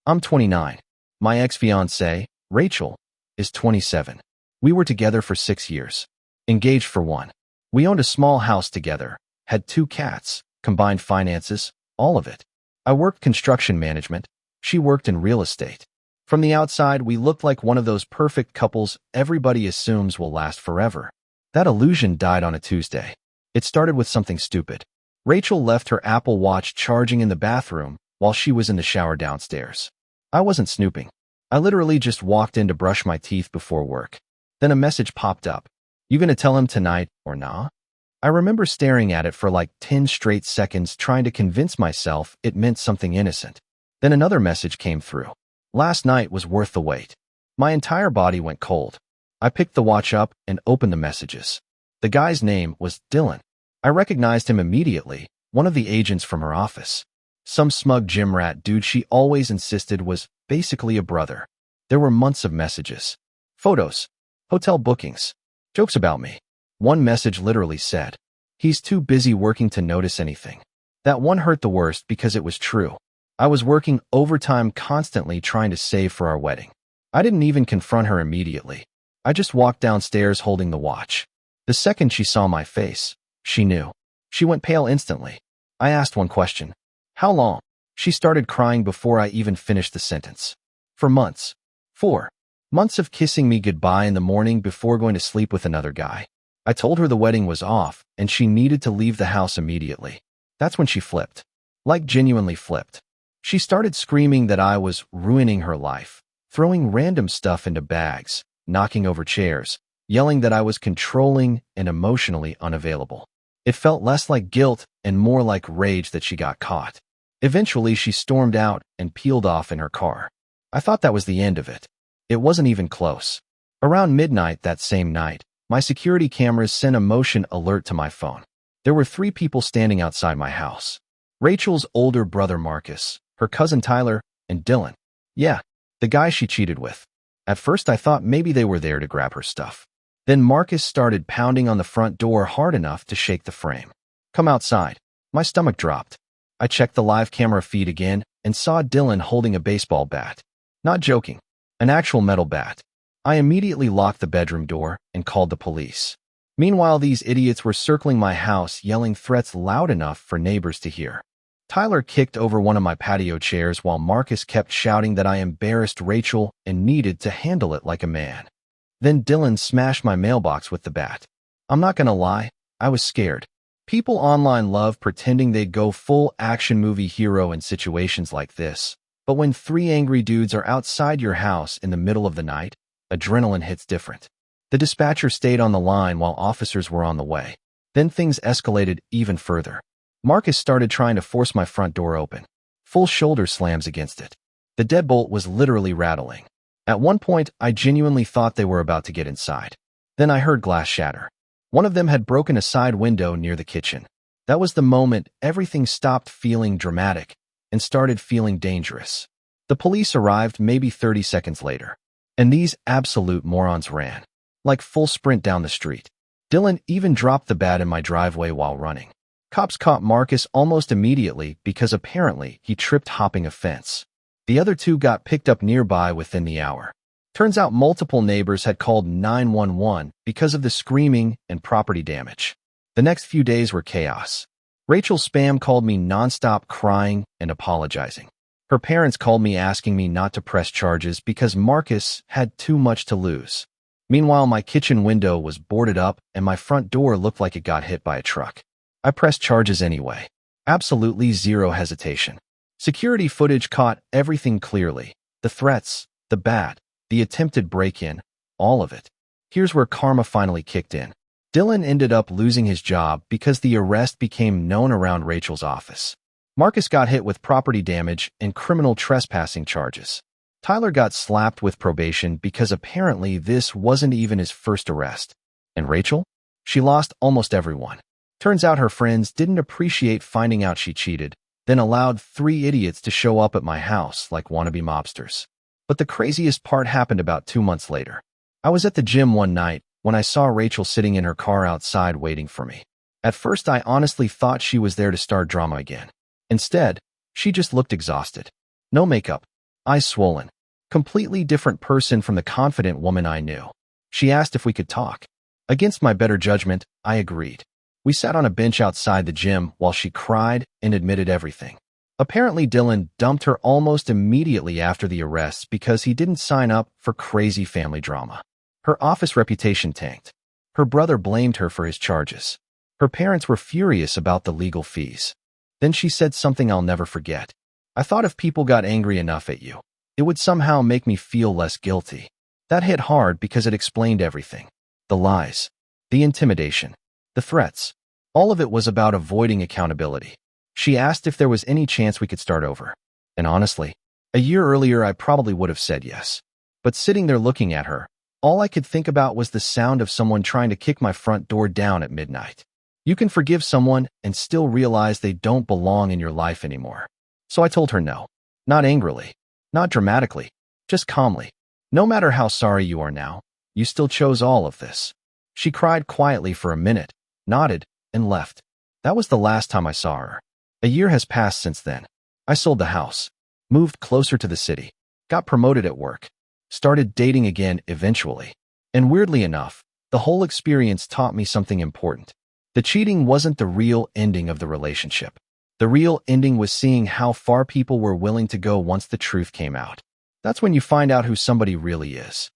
I'm 29. My ex-fiancée, Rachel, is 27. We were together for 6 years. Engaged for 1. We owned a small house together, had 2 cats, combined finances, all of it. I worked construction management. She worked in real estate. From the outside, we looked like one of those perfect couples everybody assumes will last forever. That illusion died on a Tuesday. It started with something stupid. Rachel left her Apple Watch charging in the bathroom while she was in the shower downstairs. I wasn't snooping. I literally just walked in to brush my teeth before work. Then a message popped up. You gonna tell him tonight or nah? I remember staring at it for like 10 straight seconds trying to convince myself it meant something innocent. Then another message came through. Last night was worth the wait. My entire body went cold. I picked the watch up and opened the messages. The guy's name was Dylan. I recognized him immediately, one of the agents from her office. Some smug gym rat dude she always insisted was basically a brother. There were months of messages. Photos. Hotel bookings. Jokes about me. One message literally said, "He's too busy working to notice anything." That one hurt the worst because it was true. I was working overtime constantly trying to save for our wedding. I didn't even confront her immediately. I just walked downstairs holding the watch. The second she saw my face, she knew. She went pale instantly. I asked one question. How long? She started crying before I even finished the sentence. For months. 4 months of kissing me goodbye in the morning before going to sleep with another guy. I told her the wedding was off and she needed to leave the house immediately. That's when she flipped. Like genuinely flipped. She started screaming that I was ruining her life, throwing random stuff into bags, knocking over chairs, yelling that I was controlling and emotionally unavailable. It felt less like guilt and more like rage that she got caught. Eventually, she stormed out and peeled off in her car. I thought that was the end of it. It wasn't even close. Around midnight that same night, my security cameras sent a motion alert to my phone. There were 3 people standing outside my house. Rachel's older brother Marcus, her cousin Tyler, and Dylan. Yeah, the guy she cheated with. At first I thought maybe they were there to grab her stuff. Then Marcus started pounding on the front door hard enough to shake the frame. Come outside. My stomach dropped. I checked the live camera feed again and saw Dylan holding a baseball bat. Not joking. An actual metal bat. I immediately locked the bedroom door and called the police. Meanwhile, these idiots were circling my house yelling threats loud enough for neighbors to hear. Tyler kicked over one of my patio chairs while Marcus kept shouting that I embarrassed Rachel and needed to handle it like a man. Then Dylan smashed my mailbox with the bat. I'm not gonna lie, I was scared. People online love pretending they'd go full action movie hero in situations like this. But when 3 angry dudes are outside your house in the middle of the night, adrenaline hits different. The dispatcher stayed on the line while officers were on the way. Then things escalated even further. Marcus started trying to force my front door open. Full shoulder slams against it. The deadbolt was literally rattling. At one point, I genuinely thought they were about to get inside. Then I heard glass shatter. One of them had broken a side window near the kitchen. That was the moment everything stopped feeling dramatic and started feeling dangerous. The police arrived maybe 30 seconds later. And these absolute morons ran. Like full sprint down the street. Dylan even dropped the bat in my driveway while running. Cops caught Marcus almost immediately because apparently he tripped hopping a fence. The other 2 got picked up nearby within the hour. Turns out multiple neighbors had called 911 because of the screaming and property damage. The next few days were chaos. Rachel spam called me nonstop crying and apologizing. Her parents called me asking me not to press charges because Marcus had too much to lose. Meanwhile, my kitchen window was boarded up and my front door looked like it got hit by a truck. I pressed charges anyway. Absolutely zero hesitation. Security footage caught everything clearly. The threats, the bat, the attempted break-in, all of it. Here's where karma finally kicked in. Dylan ended up losing his job because the arrest became known around Rachel's office. Marcus got hit with property damage and criminal trespassing charges. Tyler got slapped with probation because apparently this wasn't even his first arrest. And Rachel? She lost almost everyone. Turns out her friends didn't appreciate finding out she cheated, then allowed 3 idiots to show up at my house like wannabe mobsters. But the craziest part happened about 2 months later. I was at the gym one night when I saw Rachel sitting in her car outside waiting for me. At first, I honestly thought she was there to start drama again. Instead, she just looked exhausted. No makeup, eyes swollen. Completely different person from the confident woman I knew. She asked if we could talk. Against my better judgment, I agreed. We sat on a bench outside the gym while she cried and admitted everything. Apparently, Dylan dumped her almost immediately after the arrests because he didn't sign up for crazy family drama. Her office reputation tanked. Her brother blamed her for his charges. Her parents were furious about the legal fees. Then she said something I'll never forget. I thought if people got angry enough at you, it would somehow make me feel less guilty. That hit hard because it explained everything. The lies, the intimidation, the threats. All of it was about avoiding accountability. She asked if there was any chance we could start over. And honestly, a year earlier I probably would have said yes. But sitting there looking at her, all I could think about was the sound of someone trying to kick my front door down at midnight. You can forgive someone and still realize they don't belong in your life anymore. So I told her no. Not angrily, not dramatically, just calmly. No matter how sorry you are now, you still chose all of this. She cried quietly for a minute, nodded, and left. That was the last time I saw her. A year has passed since then. I sold the house, moved closer to the city, got promoted at work, started dating again eventually. And weirdly enough, the whole experience taught me something important. The cheating wasn't the real ending of the relationship. The real ending was seeing how far people were willing to go once the truth came out. That's when you find out who somebody really is.